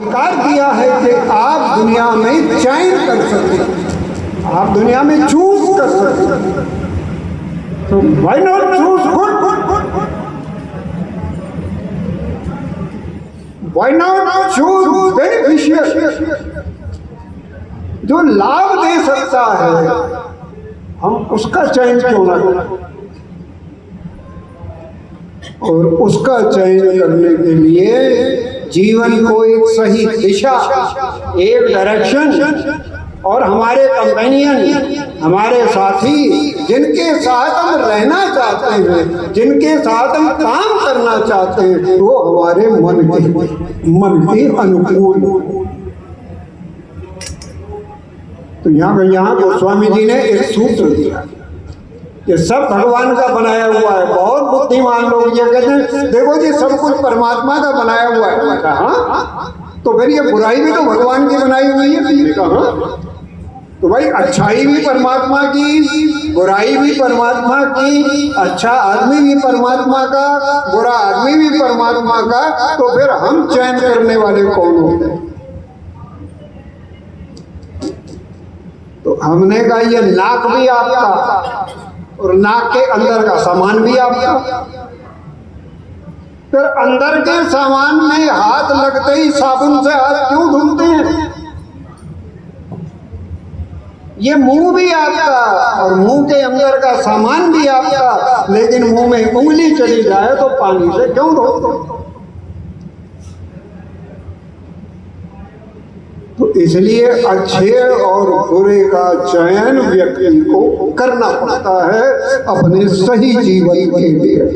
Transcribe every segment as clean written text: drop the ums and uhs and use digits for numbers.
स्वीकार किया है कि आप दुनिया में चयन कर सकते, आप दुनिया में चूज कर सकते, तो why not choose good, why not choose beneficial, जो लाभ दे सकता है हम उसका चयन क्यों ना करें। और उसका चयन करने के लिए जीवन को एक सही दिशा, एक डायरेक्शन, और हमारे कंपेनियन, हमारे साथी जिनके साथ हम रहना चाहते हैं, जिनके साथ हम काम करना चाहते हैं, वो हमारे मन के अनुकूल। तो यहाँ गोस्वामी जी ने एक सूत्र दिया कि सब भगवान का बनाया हुआ है। बहुत बुद्धिमान लोग ये कहते हैं देखो जी सब कुछ परमात्मा का बनाया हुआ है। कहा तो फिर ये बुराई भी तो भगवान की बनाई हुई है। कहा तो भाई अच्छाई भी परमात्मा की, बुराई भी परमात्मा की, अच्छा आदमी भी परमात्मा का, बुरा आदमी भी परमात्मा का, तो फिर हम चयन करने वाले कौन होते हैं। तो हमने कहा ये नाक भी आपका और नाक के अंदर का सामान भी आपका, फिर अंदर के सामान में हाथ लगते ही साबुन से हाथ क्यों धुलते हैं। ये मुंह भी आपका और मुंह के अंदर का सामान भी आपका, लेकिन मुंह में उंगली चली जाए तो पानी से क्यों धोते। तो इसलिए अच्छे और बुरे का चयन व्यक्ति को करना पड़ता है अपने सही जीवन के लिए।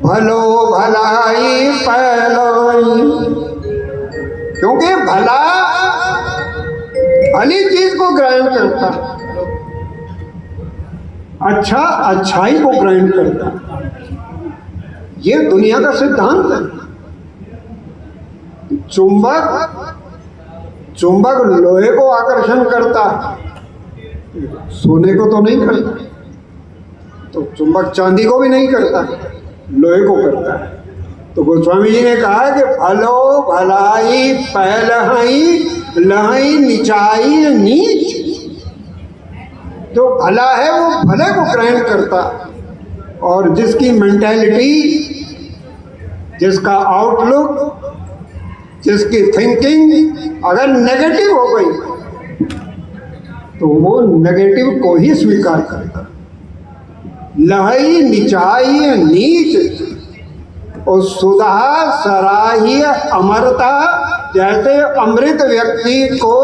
भलो भलाई पहलोई, क्योंकि भला भली चीज को ग्रहण करता, अच्छा अच्छाई को ग्रहण करता, ये दुनिया का सिद्धांत है। चुंबक लोहे को आकर्षण करता, सोने को तो नहीं करता। तो चुंबक चांदी को भी नहीं करता, लोहे को करता है। तो गोस्वामी जी ने कहा कि भलो भलाई पहलहई लहई निचाई नीच, जो भला है वो भले को ग्रहण करता, और जिसकी मेंटालिटी, जिसका आउटलुक, जिसकी थिंकिंग अगर नेगेटिव हो गई तो वो नेगेटिव को ही स्वीकार करता। लहई निचाई नीच और सुधा सराही अमरता, जैसे अमृत व्यक्ति को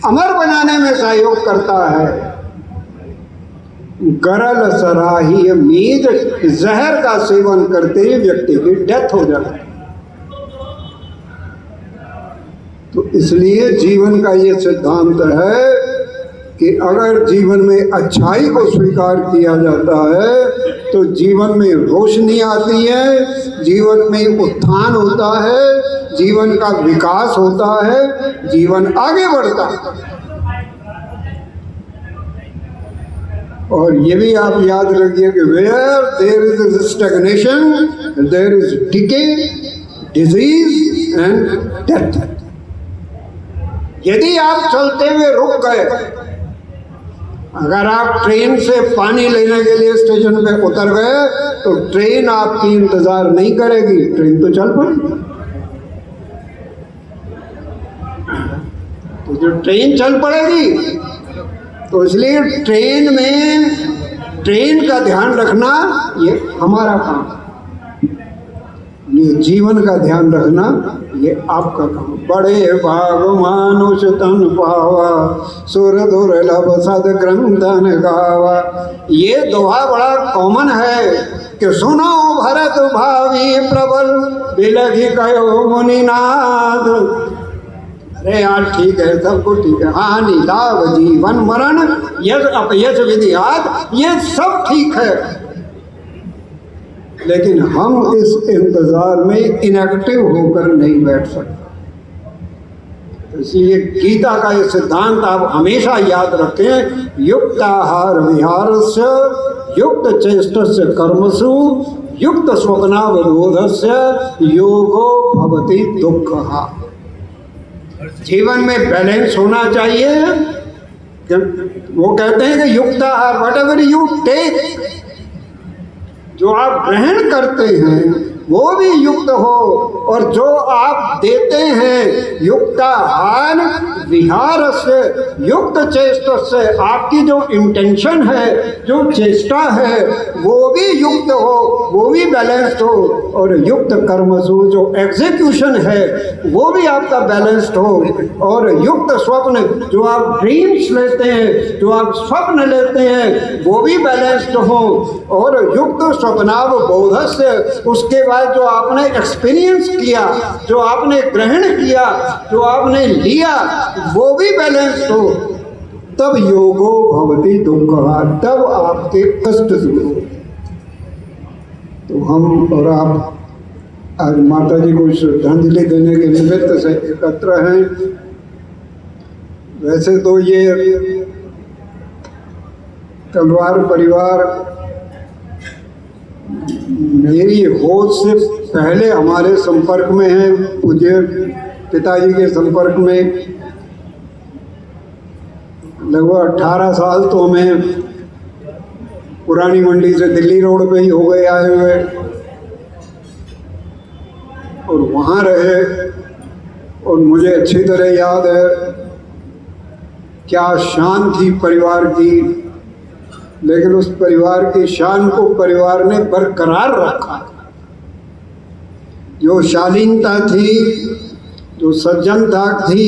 अमर बनाने में सहयोग करता है, गरल सराही मीज, जहर का सेवन करते ही व्यक्ति की डेथ हो जाती है। तो इसलिए जीवन का ये सिद्धांत है कि अगर जीवन में अच्छाई को स्वीकार किया जाता है तो जीवन में रोशनी आती है, जीवन में उत्थान होता है, जीवन का विकास होता है, जीवन आगे बढ़ता है। और ये भी आप याद रखिए कि where there is stagnation there is decay, disease and death. यदि आप चलते हुए रुक गए, अगर आप ट्रेन से पानी लेने के लिए स्टेशन पे उतर गए तो ट्रेन आपकी इंतजार नहीं करेगी, ट्रेन तो चल पड़ेगी। तो जो ट्रेन चल पड़ेगी, तो इसलिए ट्रेन का ध्यान रखना ये हमारा काम, ये जीवन का ध्यान रखना ये आपका काम। बड़े भाग मानुष तन पावा, सुर दुर्लभ सद ग्रंथन गावा। ये दोहा बड़ा कॉमन है कि सुनो भरत भावी प्रबल बिलखि कयो मुनिनाथ। अरे यार ठीक है, सब कुछ ठीक है, हानि लाभ जीवन मरण यश अपयश विधियात, ये सब ठीक है, लेकिन हम इस इंतजार में इनएक्टिव होकर नहीं बैठ सकते। इसलिए गीता का ये सिद्धांत आप हमेशा याद रखें, युक्त आहार विहारस्य युक्त चेष्टस्य कर्मसु युक्त स्वप्नावरोधस्य योगो भवति दुःखः। जीवन में बैलेंस होना चाहिए। वो कहते हैं कि युक्त आहार, वट एवर यू टेक, जो आप ग्रहण करते हैं वो भी युक्त हो, और जो आप देते हैं युक्ताहार विहार से युक्त चेष्ट से, आपकी जो इंटेंशन है, जो चेष्टा है वो भी युक्त हो, वो भी बैलेंस्ड हो, और युक्त कर्मसु जो एग्जीक्यूशन है वो भी आपका बैलेंस्ड हो, और युक्त स्वप्न जो आप ड्रीम्स लेते हैं, जो आप स्वप्न लेते हैं वो भी बैलेंस्ड हो, और युक्त स्वप्नावबोध से उसके बाद जो आपने एक्सपीरियंस किया, जो आपने ग्रहण किया, जो आपने लिया वो भी बैलेंस्ड हो, तब योगो भवति दुःखः, तब आपके कष्ट दूर हो। तो हम और आप आज माता जी को श्रद्धांजलि देने के निमित्त से एकत्र हैं। वैसे तो ये तलवार परिवार मेरी होश से पहले हमारे संपर्क में है, पूज्य पिताजी के संपर्क में लगभग 18 साल तो हमें पुरानी मंडी से दिल्ली रोड पे ही हो गए आए हुए, और वहाँ रहे, और मुझे अच्छी तरह याद है क्या शान थी परिवार की, लेकिन उस परिवार की शान को परिवार ने बरकरार रखा। जो शालीनता थी, जो सज्जनता थी,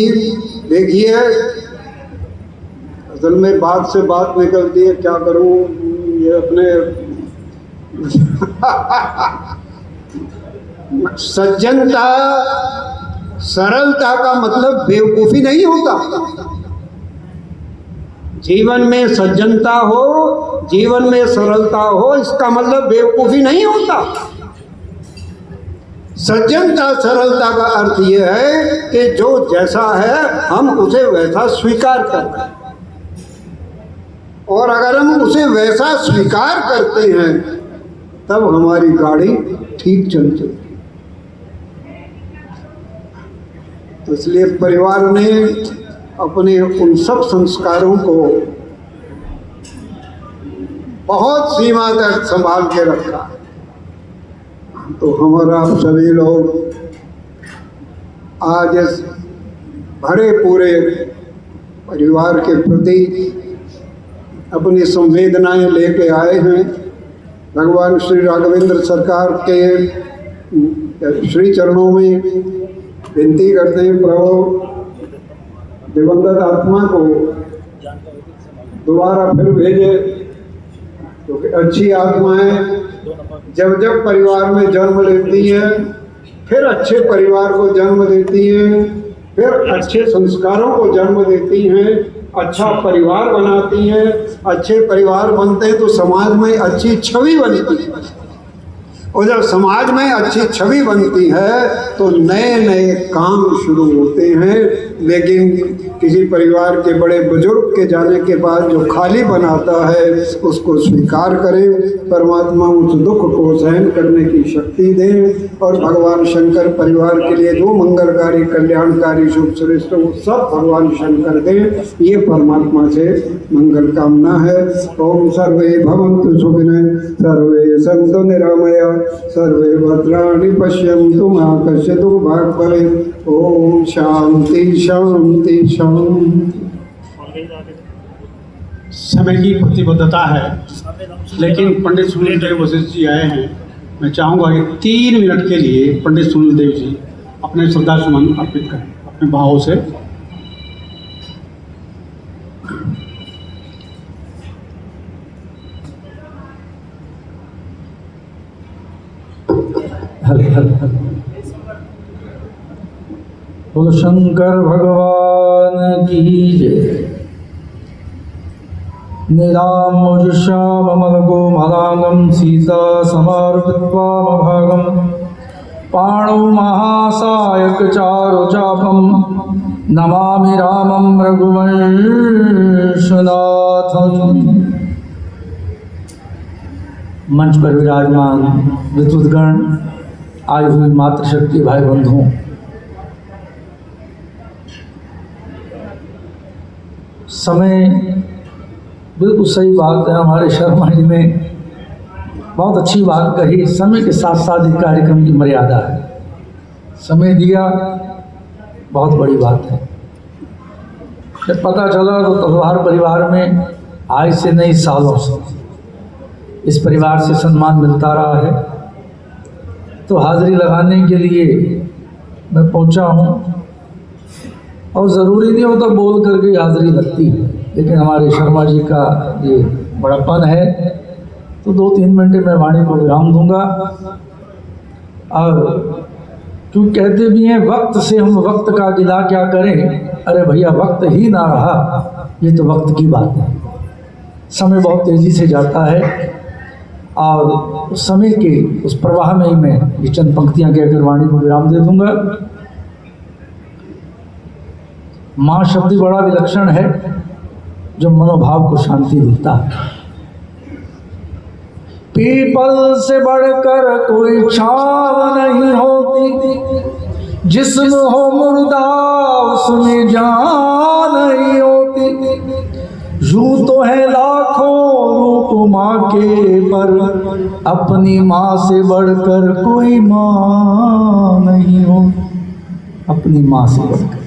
देखिए असल में बात से बात निकलती है, क्या करूं ये अपने सज्जनता सरलता का मतलब बेवकूफ़ी नहीं होता। जीवन में सज्जनता हो, जीवन में सरलता हो, इसका मतलब बेवकूफ़ी नहीं होता। सज्जनता सरलता का अर्थ यह है कि जो जैसा है हम उसे वैसा स्वीकार करते हैं, और अगर हम उसे वैसा स्वीकार करते हैं तब हमारी गाड़ी ठीक चलती है। तो इसलिए परिवार ने अपने उन सब संस्कारों को बहुत सीमा तक संभाल के रखा। तो हमारा सभी लोग आज इस भरे पूरे परिवार के प्रति अपनी संवेदनाएं लेके आए हैं। भगवान श्री राघवेंद्र सरकार के श्री चरणों में विनती करते हैं, प्रभु दिवंगत आत्मा को दोबारा फिर भेजे, क्योंकि अच्छी आत्माएं जब जब परिवार में जन्म लेती हैं फिर अच्छे परिवार को जन्म देती हैं, फिर अच्छे संस्कारों को जन्म देती हैं, अच्छा परिवार बनाती हैं। अच्छे परिवार बनते हैं तो समाज में अच्छी छवि बनती है, और जब समाज में अच्छी छवि बनती है तो नए नए काम शुरू होते हैं। लेकिन किसी परिवार के बड़े बुजुर्ग के जाने के बाद जो खाली बनाता है उसको स्वीकार करें, परमात्मा उस दुख को सहन करने की शक्ति दें, और भगवान शंकर परिवार के लिए जो मंगलकारी कल्याणकारी शुभ श्रेष्ठ वो सब भगवान शंकर दें, ये परमात्मा से मंगल कामना है। ओम सर्वे भवन्तु सुखिनः, सर्वे सन्तु निरामया, सर्वे भद्राणि पश्यन्तु मा कश्चित् दुर्भाग् भवेत्। ओम शांति शांति शांति। समय की प्रतिबद्धता है, लेकिन पंडित सुनील देव वशिष्ठ जी आए हैं। मैं चाहूँगा कि 3 मिनट के लिए पंडित सुनील देव जी अपने श्रद्धा सुमन अर्पित करें अपने भावों से। बोलो शंकर भगवान की जय। निरामोजुषामलगोमलांगं सीता समार्पित्वामभागं पाणौ महासायकचारुचापं नमामि रामं रघुवंशनाथं। मंच पर विराजमान विद्वद्गण, आए हुए मातृशक्ति भाई बंधुओं, समय बिल्कुल सही बात है। हमारे शर्मा जी ने बहुत अच्छी बात कही। समय के साथ साथ इस कार्यक्रम की मर्यादा है। समय दिया बहुत बड़ी बात है। जब पता चला तो तलवार परिवार में आज से नहीं सालों से इस परिवार से सम्मान मिलता रहा है, तो हाजिरी लगाने के लिए मैं पहुंचा हूं। और ज़रूरी नहीं होता बोल करके हाजिरी लगती है, लेकिन हमारे शर्मा जी का ये बड़ापन है, तो 2-3 मिनट में वाणी को विराम दूंगा। और क्यों कहते भी हैं वक्त से हम वक्त का गिला क्या करें। अरे भैया, वक्त ही ना रहा, ये तो वक्त की बात है। समय बहुत तेज़ी से जाता है और उस समय के उस प्रवाह में ही मैं ये चंद पंक्तियाँ कहकर वाणी को विराम दे दूंगा। माँ शब्द बड़ा विलक्षण है जो मनोभाव को शांति देता है। पीपल से बढ़कर कोई छाव नहीं होती, जिस्म हो मुर्दा उसमें जान नहीं होती। यूं तो है लाखों रूप माँ के, पर अपनी माँ से बढ़कर कोई माँ नहीं हो, अपनी माँ से बढ़कर।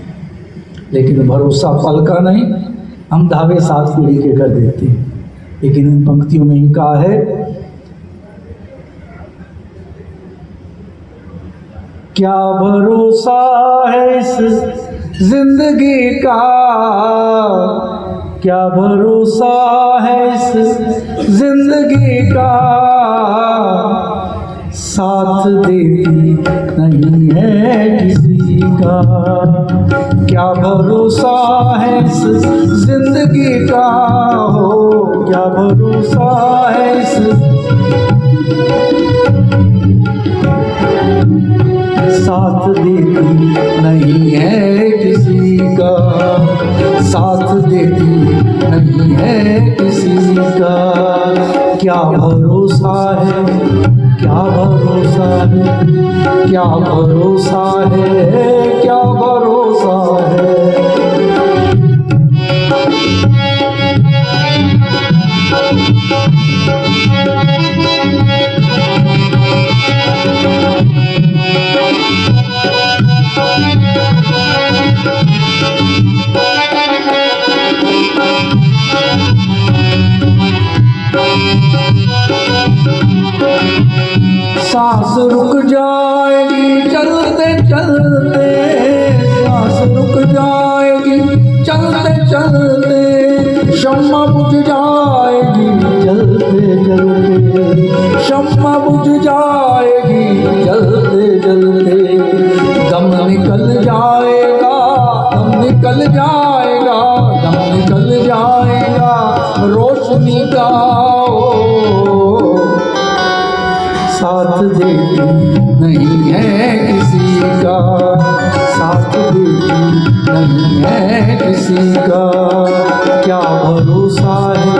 लेकिन भरोसा पल का नहीं, हम दावे 7 पीढ़ी के कर देते हैं। लेकिन इन पंक्तियों में ही कहा है, क्या भरोसा है इस जिंदगी का, क्या भरोसा है इस जिंदगी का, साथ देती नहीं है किसी का। क्या भरोसा है इस जिंदगी का, हो क्या भरोसा है इस, साथ देती नहीं है किसी का, साथ देती नहीं है किसी का। क्या भरोसा है, क्या भरोसा है, क्या भरोसा है, क्या भरोसा है। सांस रुक जाएगी चलते चलते, सांस रुक जाएगी चलते चलते, शम्मा बुझ जाएगी चलते चलते, शम्मा बुझ जाएगी चलते चलते। दम निकल जाएगा, दम निकल जाएगा, दम निकल जाएगा रोशनी का। साथ देती नहीं है किसी का, साथ देती नहीं है किसी का। क्या भरोसा है,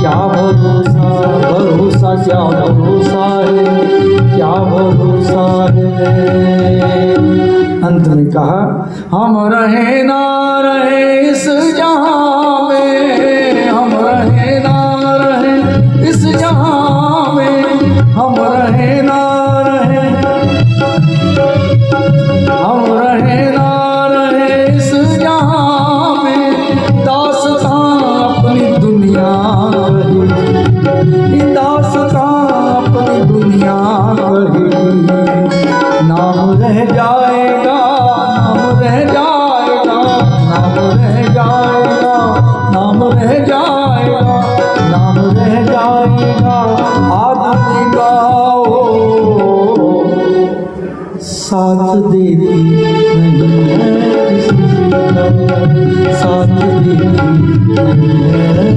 क्या भरोसा, भरोसा क्या भरोसा है, क्या भरोसा है। अंत में कहा, हम रहे ना रहे इस जहां में, हम रहे ना रहे इस जहां में, हम रहे ना रहे, हम रहे ना रहे इस जहां में, दास्तां अपनी दुनिया कही, दास्तां अपनी दुनिया कही। नाम रह जाएगा, नाम रह जाएगा, नाम रह जाएगा, नाम रह जाएगा, नाम रह जाएगा आदमी का। साथ देती नहीं है किसी का, साथ देती नहीं है।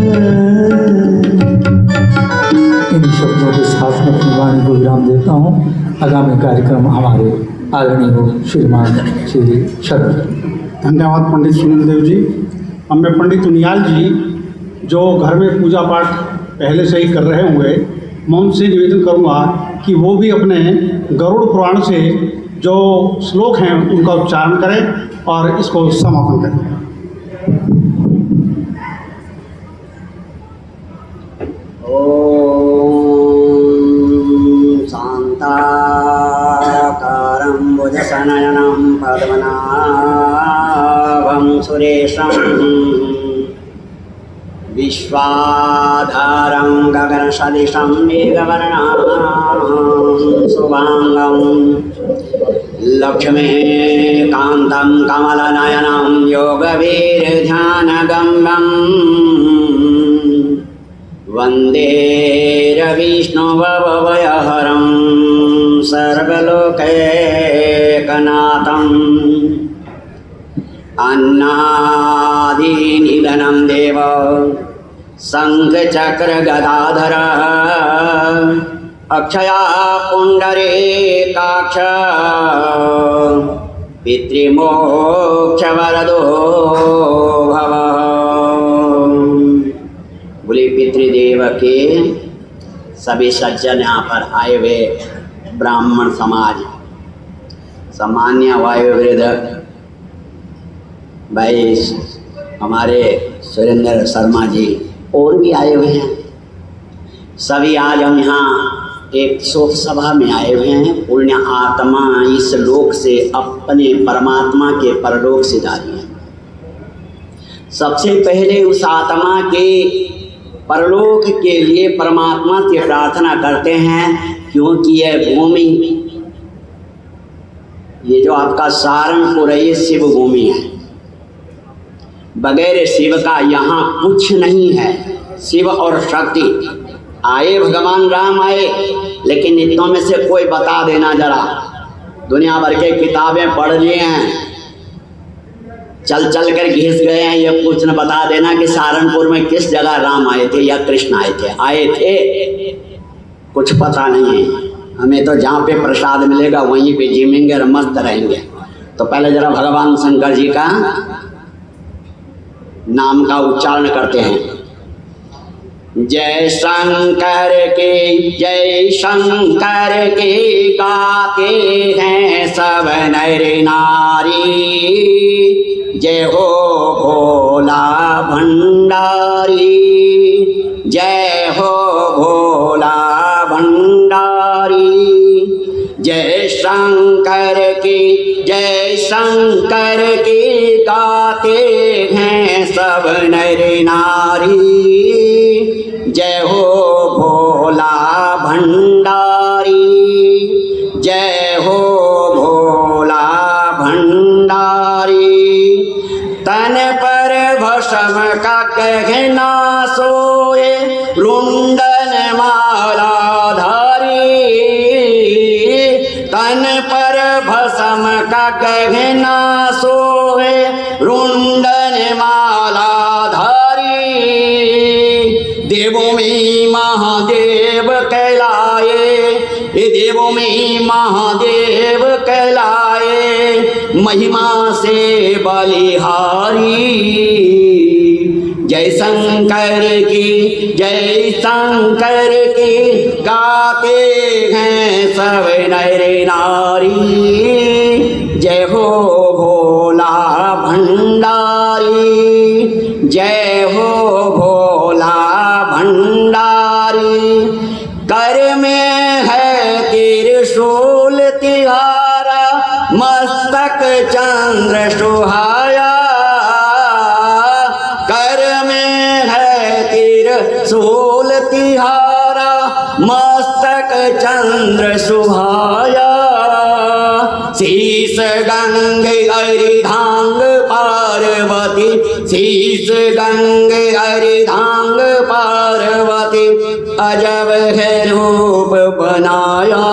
इन शब्दों के साथ मैं अपनी वाणी को विराम देता हूँ। आगामी कार्यक्रम हमारे आदरणीय श्रीमान श्री शर्मा। धन्यवाद पंडित सुनील देव जी। अब मैं पंडित उनियाल जी, जो घर में पूजा पाठ पहले से ही कर रहे होंगे, मैं उनसे निवेदन करूँगा कि वो भी अपने गरुड़ पुराण से जो श्लोक हैं उनका उच्चारण करें और इसको समापन करें। शान्ताकारं भुजशयनं पद्मनाभं सुरेशं विश्वाधारं गगनसदृशं मेघवर्णं शुभांगं लक्ष्मीकान्तं कमलनयनं योगवीर्ध्यानगम्यं वन्दे रविष्णुभवभयहरं सर्वलोकैकनाथम् अन्नादिनिधनं देव शङ्खचक्रगदाधर अक्षया पुण्डरीकाक्ष पितृमोक्षवरदो भव। बोले पितृदेव के सभी सज्जन यहाँ पर आए हुए ब्राह्मण समाज, सामान्य वायुवृद्ध भाई हमारे सुरेंद्र शर्मा जी और भी आए हुए हैं। सभी आज हम यहाँ एक शोक सभा में आए हुए हैं। पुण्य आत्मा इस लोक से अपने परमात्मा के परलोक से जा रही है। सबसे पहले उस आत्मा के परलोक के लिए परमात्मा से प्रार्थना करते हैं, क्योंकि यह भूमि, ये जो आपका सहारनपुर है, ये शिव भूमि है। बगैर शिव का यहाँ कुछ नहीं है। शिव और शक्ति आए, भगवान राम आए, लेकिन इतनों में से कोई बता देना जरा। दुनिया भर के किताबें पढ़ लिए हैं, चल चल कर घिस गए हैं, ये कुछ न बता देना कि सहारनपुर में किस जगह राम आए थे या कृष्ण आए थे। आए थे कुछ पता नहीं है हमें, तो जहाँ पे प्रसाद मिलेगा वहीं पे जिमेंगे और मस्त रहेंगे। तो पहले जरा भगवान शंकर जी का नाम का उच्चारण करते हैं। जय शंकर के जय शंकर के गाते हैं सब नर नारी, जय हो भोला भंडारी, जय हो भोला भंडारी। जय शंकर की जय शंकर की गाते हैं सब नर नारी, जय हो भोला भंडारी, जय हो भोला भंडारी। तन पर भस्म का गहना सोए रुंडन माला धारी, तन पर भस्म का गहना सोए रुंडन माला धारी। देवों में महादेव कहलाए, ये देवों में महादेव कहलाए, महिमा से बलिहारी। जय शंकर की जय शंकर की गाते हैं सब नर नारी, जय हो भोला भंडारी, जय हो भोला भंडारी। कर में है त्रिशूल तिहारा, मस्तक चंद्र सुहाया। कर में है त्रिशूल तिहारा, मस्तक चंद्र सुहाया। शीश गंगे अर्धांग पार्वती, शीश गंगे अर्धांग पार्वती, अजब है रूप बनाया।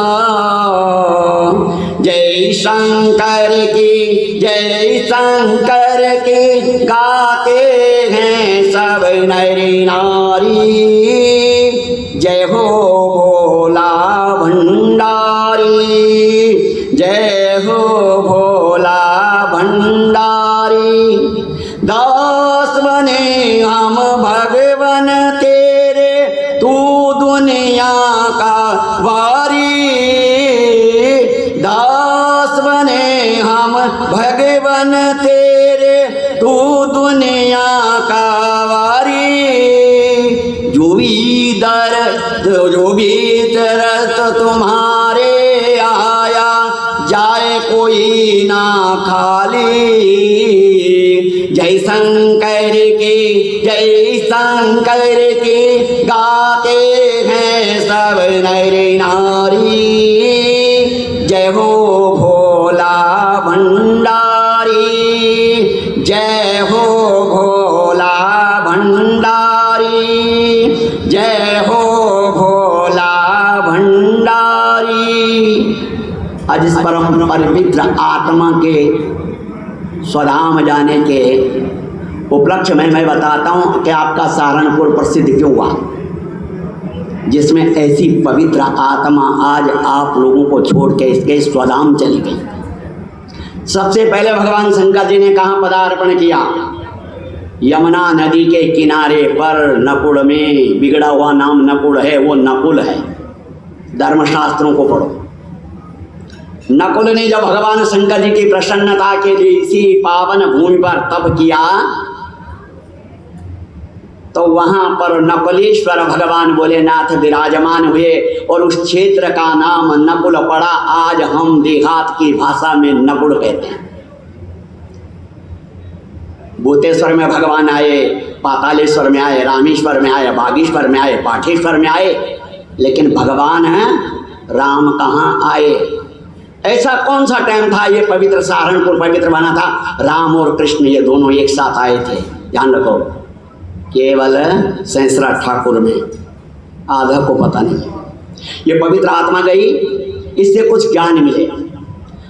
जय शंकर की जय शंकर की गाते हैं सब नर नारी, जय हो भोला भंडारी, जय हो भोला भंडारी। दास बने हम भगवन तेरे, तू दुनिया हम भगवन तेरे, तू दुनिया का वारी। जो भी दर्द तुम्हारे आया, जाए कोई ना खाली। जय शंकर के गाते हैं सब नर नारी। जय हो भोला भंडारी, जय हो भोला भंडारी, जय हो भोला भंडारी। आज इस परम पवित्र आत्मा के स्वधाम जाने के उपलक्ष्य में मैं बताता हूँ कि आपका सहारनपुर प्रसिद्ध क्यों हुआ, जिसमें ऐसी पवित्र आत्मा आज आप लोगों को छोड़ के इसके स्वधाम चली गई। सबसे पहले भगवान शंकर जी ने कहाँ पदार्पण किया? यमुना नदी के किनारे पर नकुल में। बिगड़ा हुआ नाम नकुल है, वो नकुल है। धर्मशास्त्रों को पढ़ो। नकुल ने जब भगवान शंकर जी की प्रसन्नता के लिए इसी पावन भूमि पर तप किया, तो वहां पर नकुलेश्वर भगवान भोलेनाथ विराजमान हुए और उस क्षेत्र का नाम नकुल पड़ा। आज हम देहात की भाषा में नकुल कहते हैं। भूतेश्वर में भगवान आए, पातालेश्वर में आए, रामेश्वर में आए, बागेश्वर में आए, पाठेश्वर में आए, लेकिन भगवान राम कहाँ आए? ऐसा कौन सा टाइम था ये पवित्र सहारनपुर पवित्र बना था? राम और कृष्ण ये दोनों एक साथ आए थे। ध्यान रखो, केवल सैंसरा ठाकुर में, आधा को पता नहीं। ये पवित्र आत्मा गई, इससे कुछ ज्ञान मिले।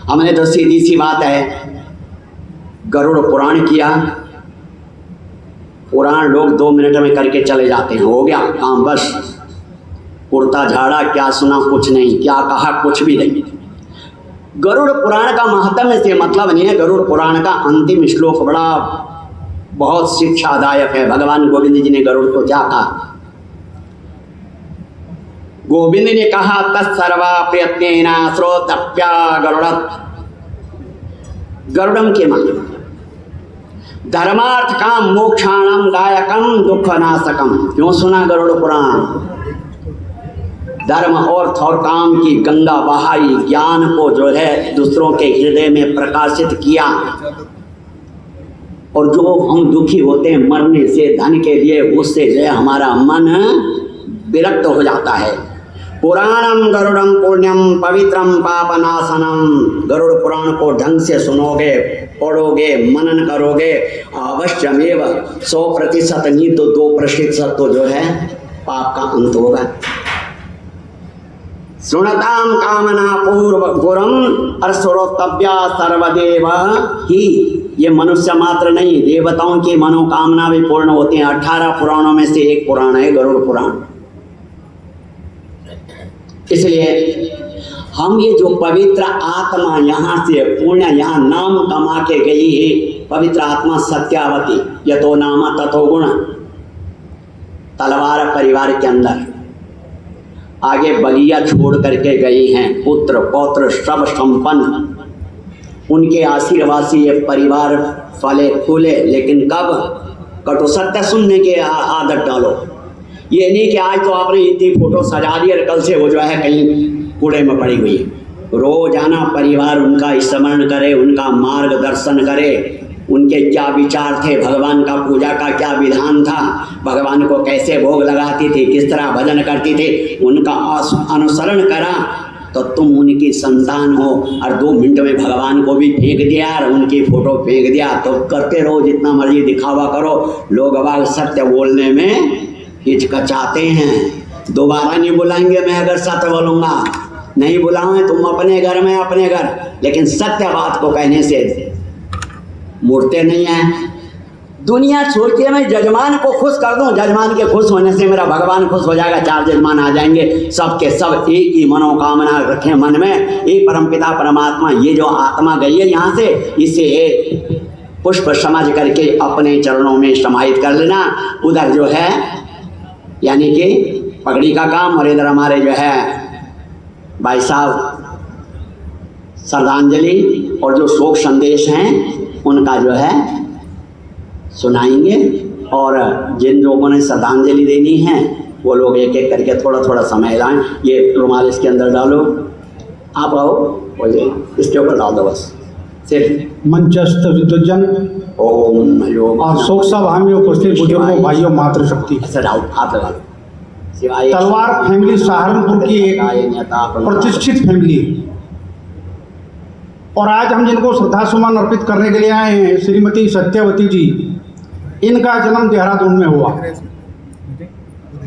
हमने तो सीधी सी बात है, गरुड़ पुराण किया। पुराण लोग 2 मिनट में करके चले जाते हैं, हो गया काम, बस कुर्ता झाड़ा, क्या सुना कुछ नहीं, क्या कहा कुछ भी नहीं। गरुड़ पुराण का महात्म्य से मतलब नहीं है। गरुड़ पुराण का अंतिम श्लोक बड़ा बहुत शिक्षादायक है। भगवान गोविंद जी ने गरुड़ को क्या कहा? गोविंद ने कहा, तत्सर्वा प्रयत्नेन श्रोतव्या गरुड़त्। गरुड़म के माने धर्मार्थ काम मोक्षाणम दायकम दुःखनाशकम। क्यों सुना गरुड़ पुराण? धर्म अर्थ और काम की गंगा बहाई, ज्ञान को जो है दूसरों के हृदय में प्रकाशित किया। और जो हम दुखी होते हैं मरने से, धन के लिए, उससे जो है हमारा मन विरक्त हो जाता है। पुराणम गरुड़म पुण्यम पवित्रम पापनाशनम। गरुड़ पुराण को ढंग से सुनोगे, पढ़ोगे, मनन करोगे, अवश्यमेव 100% नहीं तो 2% तो जो है पाप का अंत होगा। सुनताम कामना पूर्व गुरम अर्श्रोतव्या सर्वदेव ही। ये मनुष्य मात्र नहीं, देवताओं की मनोकामना भी पूर्ण होती हैं। 18 पुराणों में से एक पुराण है गरुड़ पुराण। इसलिए हम ये जो पवित्र आत्मा यहाँ से पुण्य यहाँ नाम कमा के गई है, पवित्र आत्मा सत्यावती, यतो नाम तथो गुण, तलवार परिवार के अंदर आगे बगिया छोड़ करके गई हैं। पुत्र पौत्र सब संपन्न, उनके आशीर्वाद से ये परिवार फले फूले। लेकिन कब? कटु सत्य सुनने के आदत डालो। ये नहीं कि आज तो आपने इतनी फोटो सजा दी और कल से वो जो है कहीं कूड़े में पड़ी हुई है। रोजाना परिवार उनका स्मरण करे, उनका मार्गदर्शन करे, उनके क्या विचार थे, भगवान का पूजा का क्या विधान था, भगवान को कैसे भोग लगाती थी, किस तरह भजन करती थी, उनका अनुसरण करा तो तुम उनकी संतान हो। और 2 मिनट में भगवान को भी फेंक दिया और उनकी फोटो फेंक दिया तो करते रहो, जितना मर्जी दिखावा करो। लोग अब सत्य बोलने में हिचकचाते हैं। दोबारा नहीं बुलाएंगे मैं अगर सत्य बोलूँगा, नहीं बुलाएं तुम अपने घर में अपने घर, लेकिन सत्य बात को कहने से मुड़ते नहीं हैं। दुनिया छोड़ती है, मैं जजमान को खुश कर दूं, जजमान के खुश होने से मेरा भगवान खुश हो जाएगा। 4 जजमान आ जाएंगे, सबके सब एक ही मनोकामना रखें मन में। ये परमपिता परमात्मा, ये जो आत्मा गई है यहाँ से, इसे पुष्प समझ करके अपने चरणों में समाहित कर लेना। उधर जो है यानी कि पगड़ी का काम, और इधर हमारे जो है भाई साहब श्रद्धांजलि और जो शोक संदेश हैं उनका जो है सुनाएंगे, और जिन लोगों ने श्रद्धांजलि देनी है वो लोग एक एक करके थोड़ा थोड़ा समय लाएं। ये रुमाल इसके अंदर डालो, आप आओ, बोलिए इसके ऊपर डाल दो बस सिर्फ। मंचस्थ विद्वजन ओम नमः और शोक सभा में उपस्थित बुजुर्गों, भाइयों, मातृशक्ति, ऐसा डाल, हाथ लगा लो। शिवाय तलवार फैमिली सहारनपुर की एक प्रतिष्ठित फैमिली है, और आज हम जिनको श्रद्धा सुमन अर्पित करने के लिए आए हैं, श्रीमती सत्यवती जी, इनका जन्म देहरादून में हुआ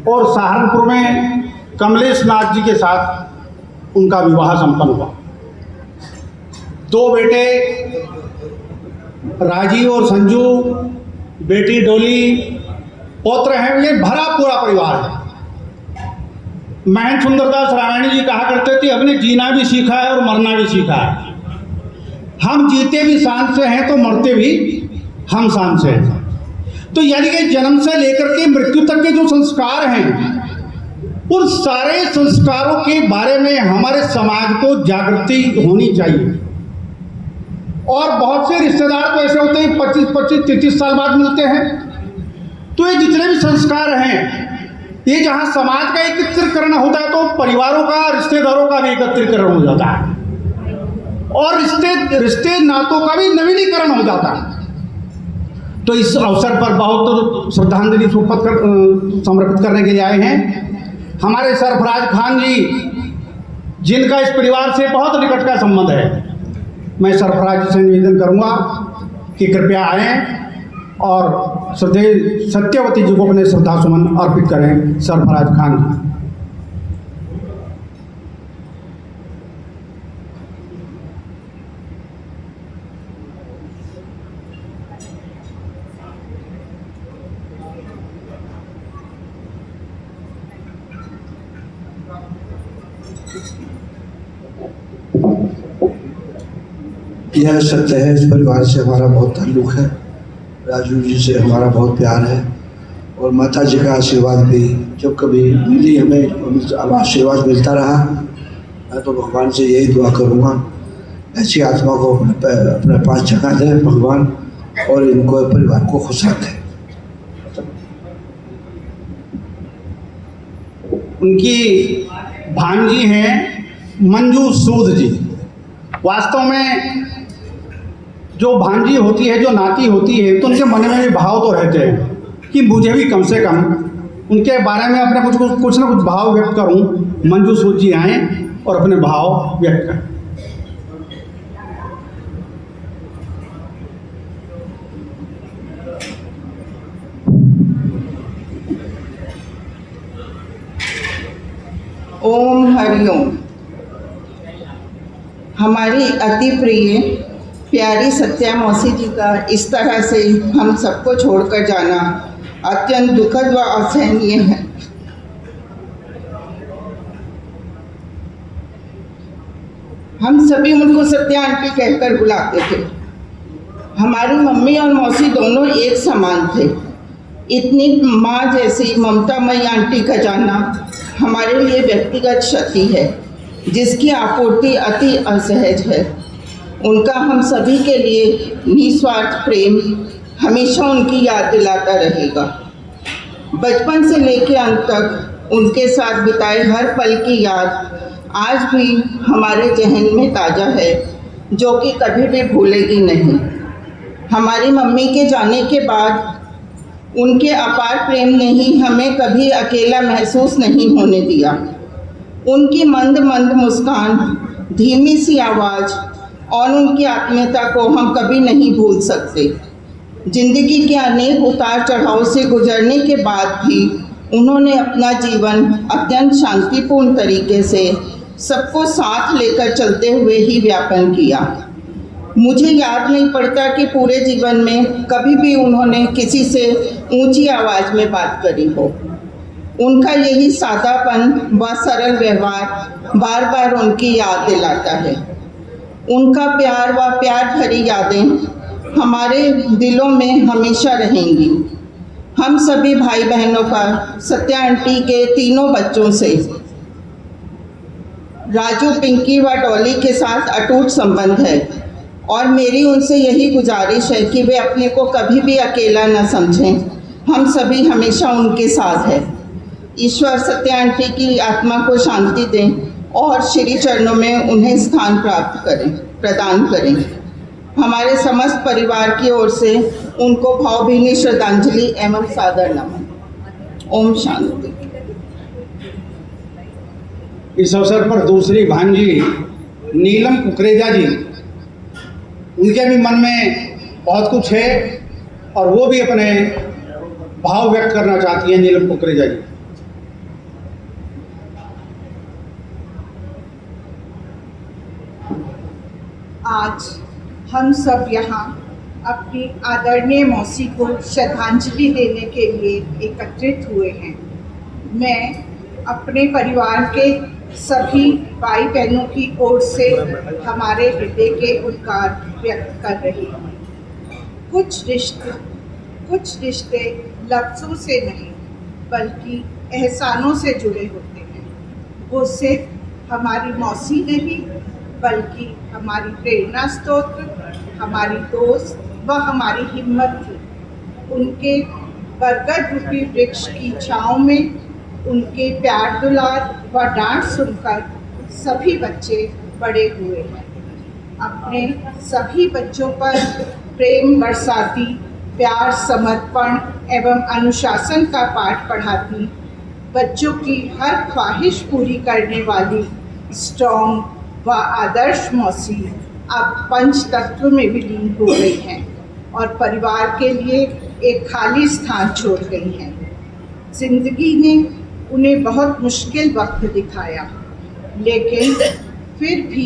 और सहारनपुर में कमलेश नाथ जी के साथ उनका विवाह संपन्न हुआ। 2 बेटे राजीव और संजू, बेटी डोली, पौत्र हैं, ये भरा पूरा परिवार है। महंत सुंदरदास रामायणी जी कहा करते थे, हमने जीना भी सीखा है और मरना भी सीखा है। हम जीते भी शान से हैं तो मरते भी हम शान से हैं। तो यानी कि जन्म से लेकर के मृत्यु तक के जो संस्कार हैं, उन सारे संस्कारों के बारे में हमारे समाज को जागृति होनी चाहिए। और बहुत से रिश्तेदार तो ऐसे होते हैं 25-25, 33 साल बाद मिलते हैं। तो ये जितने भी संस्कार हैं, ये जहाँ समाज का एकत्रीकरण होता है तो परिवारों का, रिश्तेदारों का भी एकत्रीकरण हो जाता है, और रिश्ते नातों का भी नवीनीकरण हो जाता है। तो इस अवसर पर बहुत श्रद्धांजलि समर्पित करने के लिए आए हैं हमारे सरफराज खान जी, जिनका इस परिवार से बहुत निकट का संबंध है। मैं सरफराज जी से निवेदन करूंगा कि कृपया आएँ और सत्यवती जी को अपने श्रद्धा सुमन अर्पित करें। सरफराज खान जी। यह सत्य है, इस परिवार से हमारा बहुत ताल्लुक़ है, राजू जी से हमारा बहुत प्यार है, और माता जी का आशीर्वाद भी जब कभी मिली हमें, अब आशीर्वाद मिलता रहा। मैं तो भगवान से यही दुआ करूँगा, ऐसी आत्मा को अपने पास जगह दे भगवान, और इनको परिवार को खुश रखें। उनकी भांजी हैं मंजू सूद जी। वास्तव में जो भांजी होती है, जो नाती होती है, तो उनके मन में भी भाव तो रहते हैं कि मुझे भी कम से कम उनके बारे में अपने कुछ ना कुछ भाव व्यक्त करूं। मंजू सूद जी आएँ और अपने भाव व्यक्त करें। ओम हरिओम। हमारी अति प्रिय प्यारी सत्या मौसी जी का इस तरह से हम सबको छोड़कर जाना अत्यंत दुखद व असहनीय है। हम सभी उनको सत्या आंटी कहकर बुलाते थे। हमारी मम्मी और मौसी दोनों एक समान थे। इतनी माँ जैसी ममतामयी आंटी का जाना हमारे लिए व्यक्तिगत क्षति है, जिसकी आपूर्ति अति असहज है। उनका हम सभी के लिए निस्वार्थ प्रेम हमेशा उनकी याद दिलाता रहेगा। बचपन से लेकर अंत तक उनके साथ बिताए हर पल की याद आज भी हमारे जहन में ताज़ा है, जो कि कभी भी भूलेगी नहीं। हमारी मम्मी के जाने के बाद उनके अपार प्रेम ने ही हमें कभी अकेला महसूस नहीं होने दिया। उनकी मंद मंद मुस्कान, धीमी सी आवाज़ और उनकी आत्मीयता को हम कभी नहीं भूल सकते। जिंदगी के अनेक उतार चढ़ाव से गुजरने के बाद भी उन्होंने अपना जीवन अत्यंत शांतिपूर्ण तरीके से सबको साथ लेकर चलते हुए ही व्यापन किया। मुझे याद नहीं पड़ता कि पूरे जीवन में कभी भी उन्होंने किसी से ऊंची आवाज़ में बात करी हो। उनका यही सादापन व सरल व्यवहार बार बार उनकी याद दिलाता है। उनका प्यार व प्यार भरी यादें हमारे दिलों में हमेशा रहेंगी। हम सभी भाई बहनों का सत्या आंटी के तीनों बच्चों से, राजू, पिंकी व डॉली के साथ अटूट संबंध है। और मेरी उनसे यही गुजारिश है कि वे अपने को कभी भी अकेला न समझें। हम सभी हमेशा उनके साथ हैं। ईश्वर सत्या आंटी की आत्मा को शांति दें और श्री चरणों में उन्हें स्थान प्रदान करें। हमारे समस्त परिवार की ओर से उनको भावभीनी श्रद्धांजलि एवं सादर नमन। ओम शांति। इस अवसर पर दूसरी भांजी नीलम कुकरेजा जी, उनके भी मन में बहुत कुछ है और वो भी अपने भाव व्यक्त करना चाहती हैं। नीलम कुकरेजा जी। आज हम सब यहाँ अपनी आदरणीय मौसी को श्रद्धांजलि देने के लिए एकत्रित हुए हैं। मैं अपने परिवार के सभी भाई बहनों की ओर से हमारे हृदय के उद्गार व्यक्त कर रही हूँ। कुछ रिश्ते लफ्ज़ों से नहीं बल्कि एहसानों से जुड़े होते हैं। वो सिर्फ हमारी मौसी नहीं बल्कि हमारी प्रेरणा स्रोत, हमारी दोस्त व हमारी हिम्मत थी। उनके बरगद रूपी वृक्ष की छाँव में उनके प्यार दुलार व डांट सुनकर सभी बच्चे बड़े हुए हैं। अपने सभी बच्चों पर प्रेम बरसाती, प्यार, समर्पण एवं अनुशासन का पाठ पढ़ाती, बच्चों की हर ख्वाहिश पूरी करने वाली स्ट्रॉन्ग व आदर्श मौसी अब पंच तत्व में विलीन हो गई हैं और परिवार के लिए एक खाली स्थान छोड़ गई हैं। जिंदगी ने उन्हें बहुत मुश्किल वक्त दिखाया, लेकिन फिर भी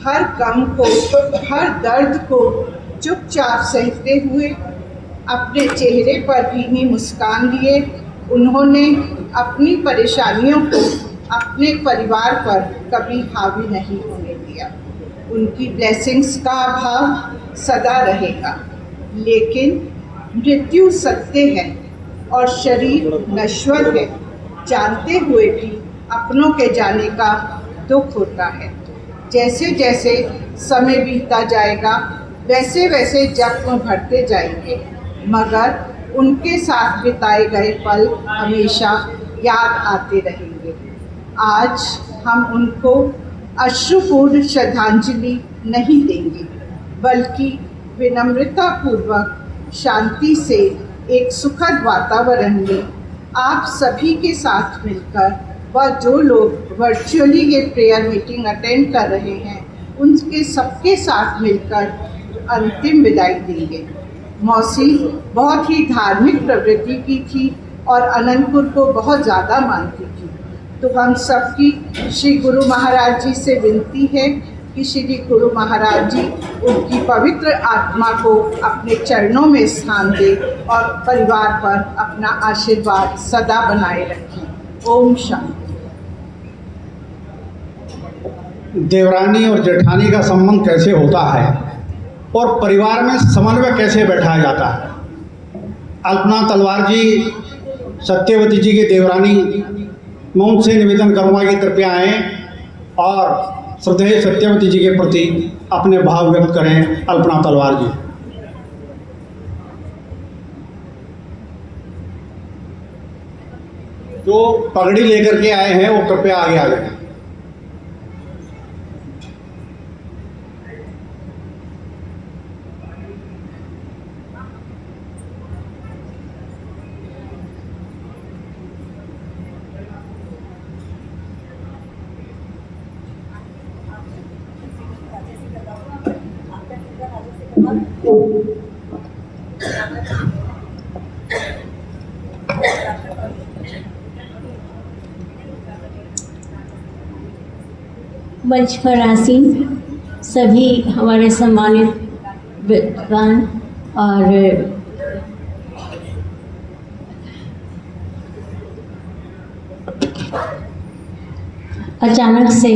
हर गम को, हर दर्द को चुपचाप सहते हुए अपने चेहरे पर भीनी मुस्कान लिए उन्होंने अपनी परेशानियों को अपने परिवार पर कभी हावी नहीं होने दिया। उनकी ब्लेसिंग्स का अभाव सदा रहेगा, लेकिन मृत्यु सत्य है और शरीर नश्वर है। जानते हुए भी अपनों के जाने का दुख होता है। जैसे जैसे समय बीतता जाएगा वैसे वैसे जख्म भरते जाएंगे, मगर उनके साथ बिताए गए पल हमेशा याद आते रहेंगे। आज हम उनको अश्रुपूर्ण श्रद्धांजलि नहीं देंगे, बल्कि विनम्रतापूर्वक शांति से एक सुखद वातावरण में आप सभी के साथ मिलकर व जो लोग वर्चुअली ये प्रेयर मीटिंग अटेंड कर रहे हैं उनके सबके साथ मिलकर अंतिम विदाई देंगे। मौसी बहुत ही धार्मिक प्रवृत्ति की थी और अनंतपुर को बहुत ज़्यादा मानती थी। तो हम सबकी श्री गुरु महाराज जी से विनती है कि श्री गुरु महाराज जी उनकी पवित्र आत्मा को अपने चरणों में स्थान दे और परिवार पर अपना आशीर्वाद सदा बनाए रखें। ओम शांति। देवरानी और जेठानी का संबंध कैसे होता है और परिवार में समन्वय कैसे बैठाया जाता है। अल्पना तलवार जी सत्यवती जी की देवरानी, मैं उनसे निवेदन करूँगा कि कृपया आएँ और श्रद्धेय सत्यवती जी के प्रति अपने भाव व्यक्त करें। अल्पना तलवार जी। जो पगड़ी लेकर के आए हैं वो कृपया आगे आ जाएं। मंच पर आसीन सभी हमारे सम्मानित विद्वान और अचानक से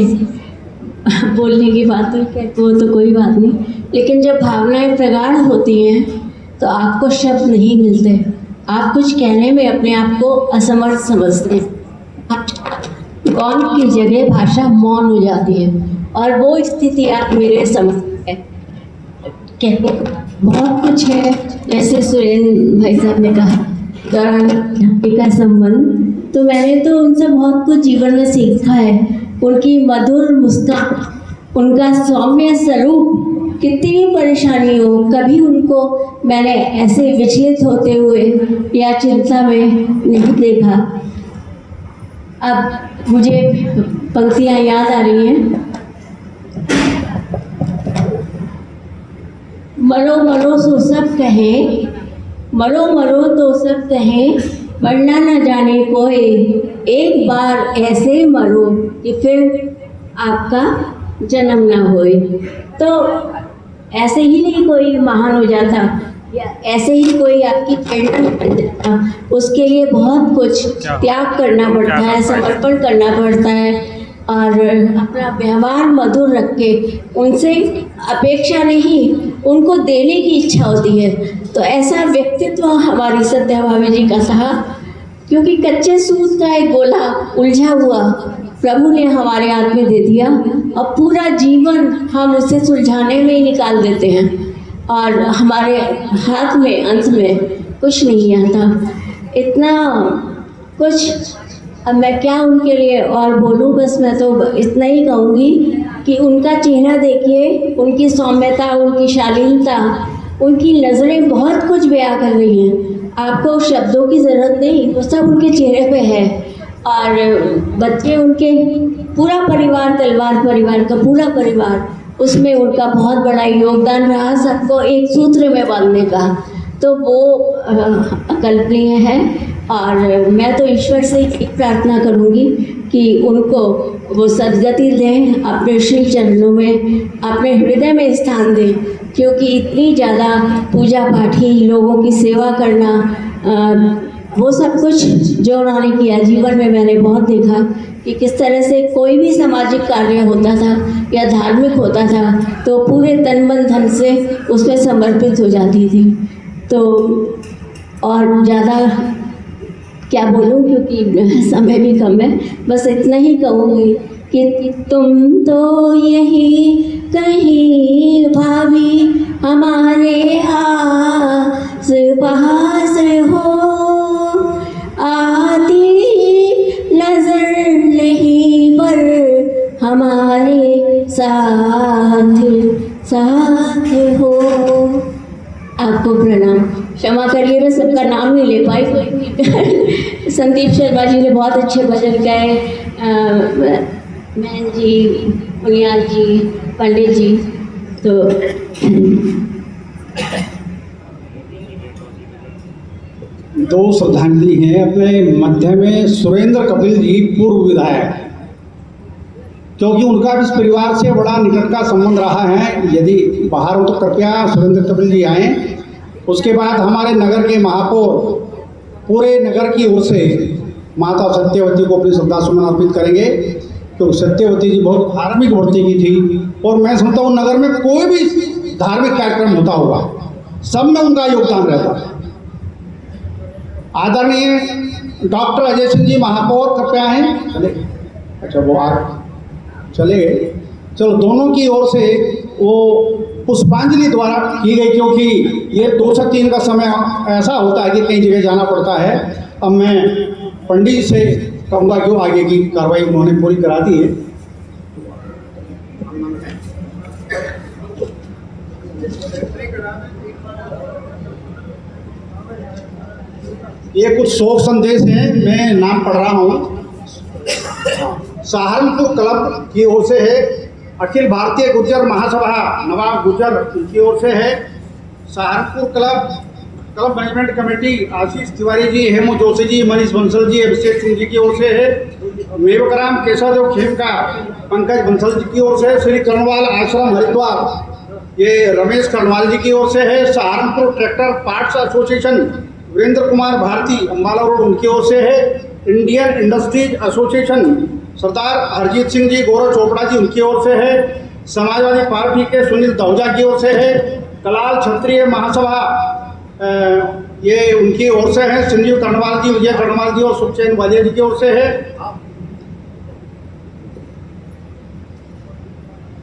बोलने की बात है क्या, वो तो कोई बात नहीं, लेकिन जब भावनाएं प्रगाढ़ होती हैं तो आपको शब्द नहीं मिलते, आप कुछ कहने में अपने आप को असमर्थ समझते हैं। कौन की जगह भाषा मौन हो जाती है और वो स्थिति आप मेरे समझ है। कहने को बहुत कुछ है। जैसे सुरेंद्र भाई साहब ने कहा गौरांग ढाकी का संबंध, तो मैंने तो उनसे बहुत कुछ जीवन में सीखा है। उनकी मधुर मुस्कान, उनका सौम्य स्वरूप, कितनी भी परेशानी हो कभी उनको मैंने ऐसे विचलित होते हुए या चिंता में नहीं देखा। अब मुझे पंक्तियाँ याद आ रही हैं। मरो मरो सो सब कहें, मरो मरो तो सब कहें, मरना न जाने कोई, एक बार ऐसे मरो कि फिर आपका जन्म ना होए। तो ऐसे ही नहीं कोई महान हो जाता या ऐसे ही कोई आपकी प्रेरणा बन जाता। उसके लिए बहुत कुछ त्याग करना पड़ता है, समर्पण करना पड़ता है और अपना व्यवहार मधुर रख के उनसे अपेक्षा नहीं, उनको देने की इच्छा होती है। तो ऐसा व्यक्तित्व हमारी सत्या भाभी जी का था, क्योंकि कच्चे सूत का एक गोला उलझा हुआ प्रभु ने हमारे हाथ में दे दिया और पूरा जीवन हम उसे सुलझाने में ही निकाल देते हैं और हमारे हाथ में अंत में कुछ नहीं आता। इतना कुछ अब मैं क्या उनके लिए और बोलूं, बस मैं तो इतना ही कहूँगी कि उनका चेहरा देखिए, उनकी सौम्यता, उनकी शालीनता, उनकी नज़रें बहुत कुछ बयां कर रही हैं। आपको शब्दों की ज़रूरत नहीं, वो सब उनके चेहरे पे है। और बच्चे उनके, पूरा परिवार, तलवार परिवार का पूरा परिवार, उसमें उनका बहुत बड़ा योगदान रहा सबको एक सूत्र में बांधने का। तो वो अकल्पनीय है और मैं तो ईश्वर से एक प्रार्थना करूँगी कि उनको वो सद्गति दें, अपने श्री चरणों में, अपने हृदय में स्थान दें, क्योंकि इतनी ज़्यादा पूजा पाठी, लोगों की सेवा करना, वो सब कुछ जो उन्होंने किया जीवन में मैंने बहुत देखा कि किस तरह से कोई भी सामाजिक कार्य होता था या धार्मिक होता था तो पूरे तन मन धन से उसमें समर्पित हो जाती थी। तो और ज़्यादा क्या बोलूं, क्योंकि समय भी कम है, बस इतना ही कहूँगी कि तुम तो यही कहीं भाभी हमारे आस पास हो, आती नजर नहीं पर हमारे साथ साथ हो। आपको प्रणाम, क्षमा करिए मैं सबका नाम नहीं ले पाई। संदीप शर्मा जी ने बहुत अच्छे भजन गाए, मैन जी, मुनियाल जी, पंडित जी। तो दो श्रद्धांजलि हैं अपने मध्य में। सुरेंद्र कपिल जी पूर्व विधायक, क्योंकि उनका इस परिवार से बड़ा निकट का संबंध रहा है। यदि बाहर हो तो कृपया सुरेंद्र कपिल जी आएँ। उसके बाद हमारे नगर के महापौर पूरे नगर की ओर से माता सत्यवती को अपनी श्रद्धा सुमन अर्पित करेंगे, क्योंकि सत्यवती जी बहुत धार्मिक वृत्ति की थी और मैं समझता हूँ नगर में कोई भी धार्मिक कार्यक्रम होता होगा सब में उनका योगदान रहता है। आदरणीय डॉक्टर अजय सिंह जी महापौर कृपया हैं, चले, अच्छा वो आ चले गए, चलो दोनों की ओर से वो पुष्पांजलि द्वारा की गई, क्योंकि ये 2 से 3 का समय ऐसा होता है कि कई जगह जाना पड़ता है। अब मैं पंडित से कहूँगा कि आगे की कार्रवाई उन्होंने पूरी करा दी है। ये कुछ शोक संदेश हैं, मैं नाम पढ़ रहा हूँ। सहारनपुर क्लब की ओर से है, अखिल भारतीय गुर्जर महासभा नवाब गुर्जर की ओर से है। सहारनपुर क्लब मैनेजमेंट कमेटी आशीष तिवारी जी, हेमू जोशी जी, मनीष बंसल जी, अभिषेक सिंह जी की ओर से है। मेवकराम केशवदेव खेमका पंकज बंसल जी की ओर से। श्री कर्णवाल आश्रम हरिद्वार, ये रमेश कर्णवाल जी की ओर से है। Saharanpur tractor parts association Virendra Kumar Bharti Ambala road उनकी ओर से है। Indian industries association Sardar Harjeet Singh ji, Gaurav Chopra ji उनकी ओर से है। समाजवादी पार्टी के सुनील दहुजा की ओर से है। कलाल क्षत्रिय महासभा ये उनकी ओर से है। संजीव कर्णवाल जी, विजय कर्णवाल जी और सुखचैन वालिया जी की ओर से है।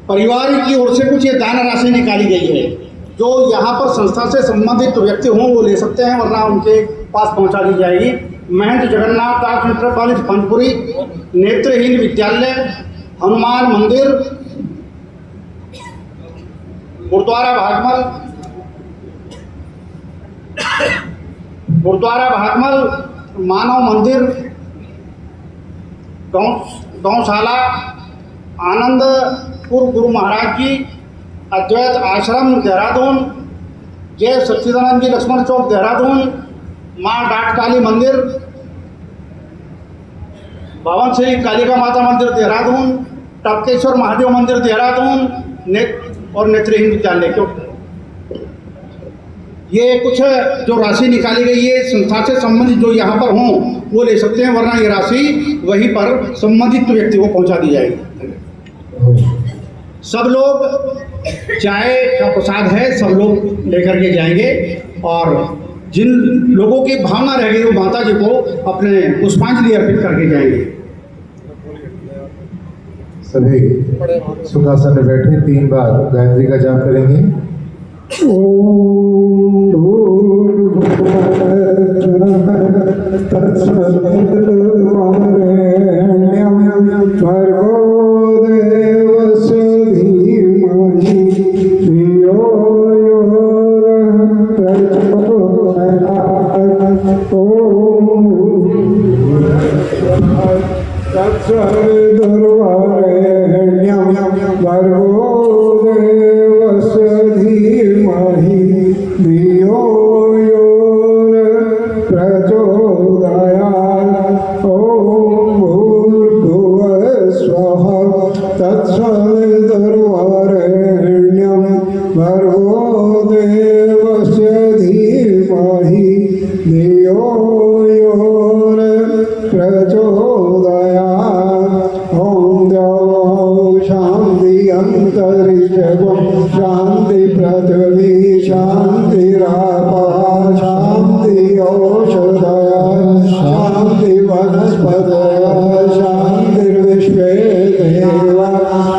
परिवार की ओर से कुछ ये दान राशि निकाली गई है। जो यहाँ पर संस्था से संबंधित व्यक्ति हों वो ले सकते हैं, वरना उनके पास पहुँचा दी जाएगी। महंत जगन्नाथ दास इंटर कॉलेज फनपुरी, नेत्रहीन विद्यालय, हनुमान मंदिर, गुरुद्वारा भागमल, मानव मंदिर, गौशाला, आनंदपुर गुरु महाराज जी, अद्वैत आश्रम देहरादून, जय सच्चिदानंद जी लक्ष्मण चौक देहरादून, माँ डाट काली मंदिर, भवन श्री कालिका माता मंदिर देहरादून, टपकेश्वर महादेव मंदिर देहरादून और नेत्रहीन विद्यालय। क्यों ये कुछ जो राशि निकाली गई है संस्था से संबंधित जो यहाँ पर हों वो ले सकते हैं, वरना ये राशि वहीं पर संबंधित व्यक्ति को पहुँचा दी जाएगी। सब लोग चाय का प्रसाद है, सब लोग लेकर के जाएंगे और जिन लोगों की भावना रह गई वो माता जी को अपने पुष्पांजलि अर्पित करके जाएंगे। सभी सुखासन में बैठे 3 बार गायत्री का जाप करेंगे। शांति पृथ्वी शांति शांति औषधय शांति वनस्पतय शांतिर्विश्वे देवा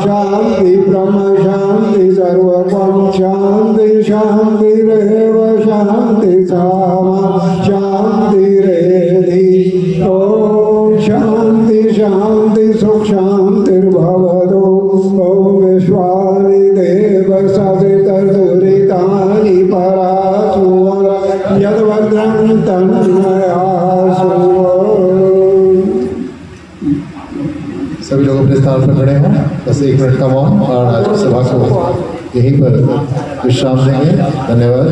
शांति ब्रह्म शांति सर्वं शांति शांतिरेव शांति सामा शांतिरेधि। ओम शांति शांति सुख शांतिर्भवतु। ओम विश्वानि देव सवितर्दुरितानि परासु यद्भद्रं तन्मयासु। सभी लोग अपने स्थान पर खड़े हों, बस 1 मिनट का मौन और आज की सभा को यहीं पर विश्राम देंगे। धन्यवाद।